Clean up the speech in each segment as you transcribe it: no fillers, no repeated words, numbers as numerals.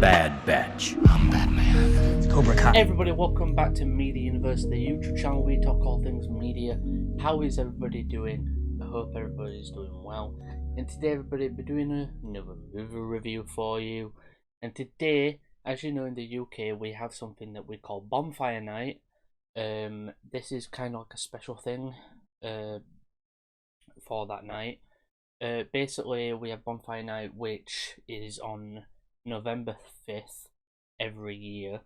Bad Batch. I'm Batman. It's Cobra Kai. Hey everybody, welcome back to Media Universe, the YouTube channel where we talk all things media. How is everybody doing? I hope everybody's doing well. And today everybody will be doing another movie review for you. And today, as you know, in the UK we have something that we call Bonfire Night. This is kind of like a special thing for that night. Basically we have Bonfire Night, which is on November 5th every year.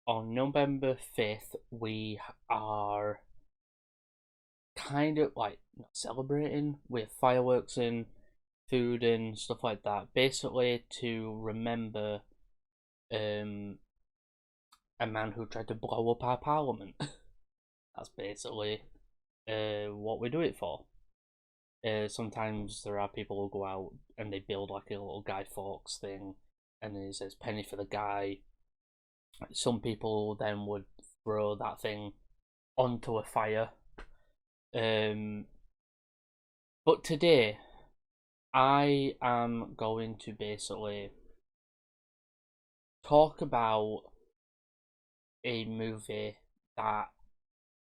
On November 5th, we are kind of like not celebrating with fireworks and food and stuff like that. Basically, to remember a man who tried to blow up our parliament. That's basically what we do it for. Sometimes there are people who go out and they build like a little Guy Fawkes thing, and it says penny for the guy. Some people then would throw that thing onto a fire. But today, I am going to basically talk about a movie that,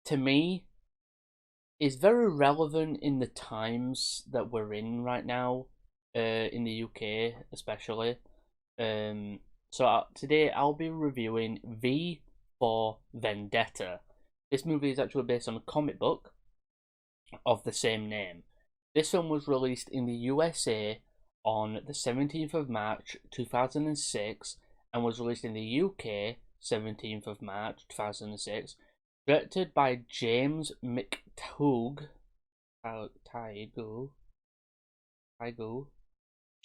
to me, is very relevant in the times that we're in right now, in the UK especially. So today I'll be reviewing V for Vendetta. This movie is actually based on a comic book of the same name. This film was released in the USA on the 17th of March 2006 and was released in the UK 17th of March 2006. Directed by James McTeigue.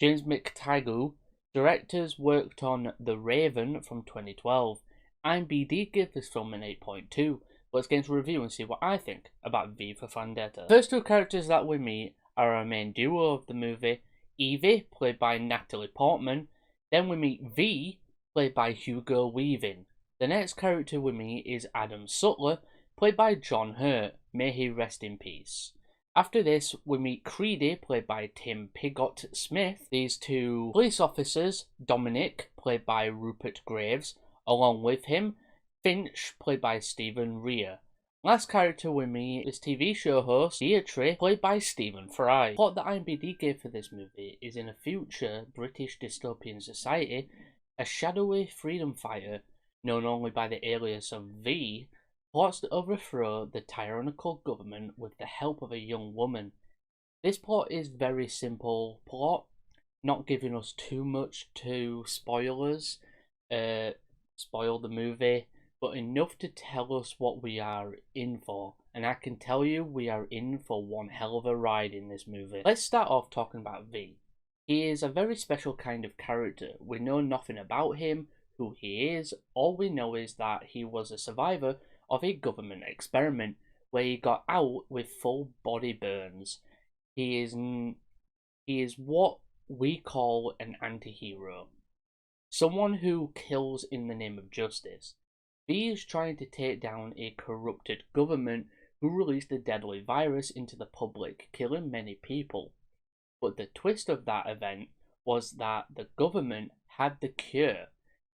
James McTeigue. Directors worked on The Raven from 2012. IMDb gave this film an 8.2. Let's get into a review and see what I think about V for Vendetta. First two characters that we meet are our main duo of the movie, Evie, played by Natalie Portman. Then we meet V, played by Hugo Weaving. The next character we meet is Adam Sutler, played by John Hurt. May he rest in peace. After this, we meet Creedy, played by Tim Pigott-Smith. These two police officers, Dominic, played by Rupert Graves, along with him, Finch, played by Stephen Rea. Last character we meet is TV show host Deirdre, played by Stephen Fry. The plot that IMDb gave for this movie is in a future British dystopian society, a shadowy freedom fighter, known only by the alias of V, plots to overthrow the tyrannical government with the help of a young woman. This plot is very simple plot, not giving us too much to spoilers, spoil the movie, but enough to tell us what we are in for. And I can tell you we are in for one hell of a ride in this movie. Let's start off talking about V. He is a very special kind of character. We know nothing about him, who he is. All we know is that he was a survivor of a government experiment where he got out with full body burns. He is what we call an anti-hero. Someone who kills in the name of justice. V is trying to take down a corrupted government who released a deadly virus into the public, killing many people. But the twist of that event was that the government had the cure.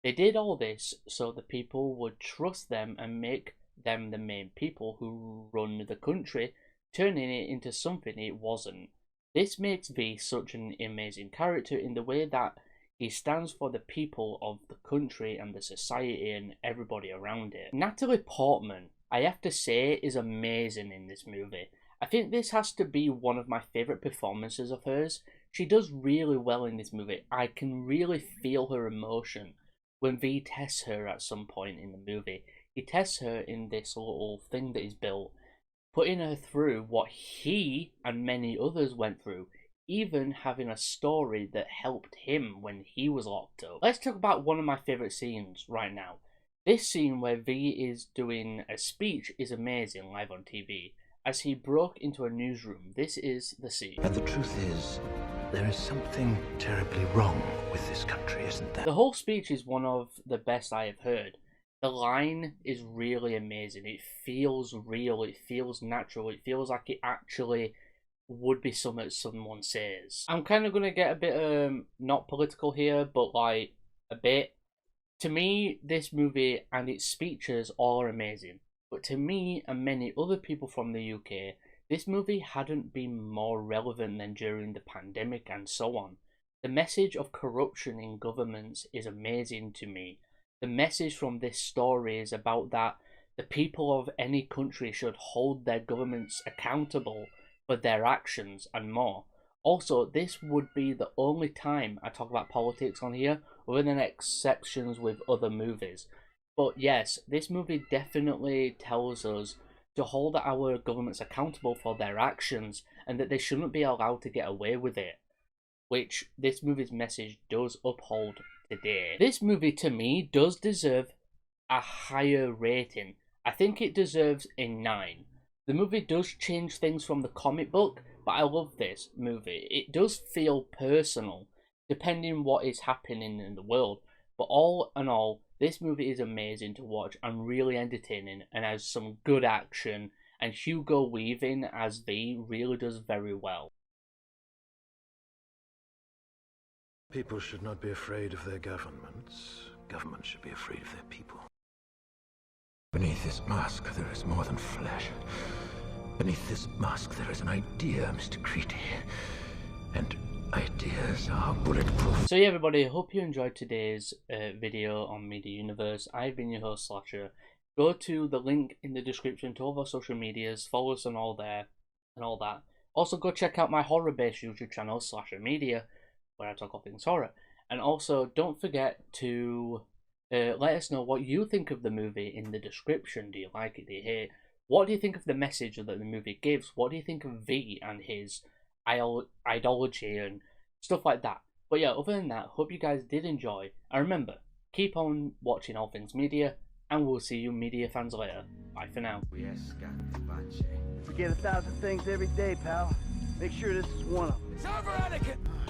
They did all this so the people would trust them and make them the main people who run the country, turning it into something it wasn't. This makes V such an amazing character in the way that he stands for the people of the country and the society and everybody around it. Natalie Portman, I have to say, is amazing in this movie. I think this has to be one of my favourite performances of hers. She does really well in this movie. I can really feel her emotion when V tests her at some point in the movie. He tests her in this little thing that he's built, putting her through what he and many others went through, even having a story that helped him when he was locked up. Let's talk about one of my favourite scenes right now. This scene where V is doing a speech is amazing live on TV. As he broke into a newsroom, this is the scene. But the truth is, there is something terribly wrong with this country, isn't there? The whole speech is one of the best I have heard. The line is really amazing. It feels real, it feels natural, it feels like it actually would be something someone says. I'm kind of going to get a bit not political here, but like a bit. To me, this movie and its speeches all are amazing. But to me and many other people from the UK, this movie hadn't been more relevant than during the pandemic and so on. The message of corruption in governments is amazing to me. The message from this story is about that the people of any country should hold their governments accountable for their actions and more. Also, this would be the only time I talk about politics on here, other than exceptions with other movies. But yes, this movie definitely tells us to hold our governments accountable for their actions and that they shouldn't be allowed to get away with it, which this movie's message does uphold today. This movie, to me, does deserve a higher rating. I think it deserves a 9. The movie does change things from the comic book, but I love this movie. It does feel personal, depending what is happening in the world. But all in all, this movie is amazing to watch and really entertaining and has some good action, and Hugo Weaving as V really does very well. People should not be afraid of their governments. Governments should be afraid of their people. Beneath this mask, there is more than flesh. Beneath this mask, there is an idea, Mr. Creedy. And ideas are bulletproof. So yeah, everybody, I hope you enjoyed today's video on Media Universe. I've been your host, Slasher. Go to the link in the description to all of our social medias, follow us on all there, and all that. Also, go check out my horror-based YouTube channel, Slasher Media, where I talk all things horror. And also, don't forget to let us know what you think of the movie in the description. Do you like it? Do you hate it? What do you think of the message that the movie gives? What do you think of V and his ideology and stuff like that? But yeah, other than that, hope you guys did enjoy. And remember, keep on watching All Things Media, and we'll see you media fans later. Bye for now. Forget 1,000 things every day, pal. Make sure this is one of them. It's over, Anakin!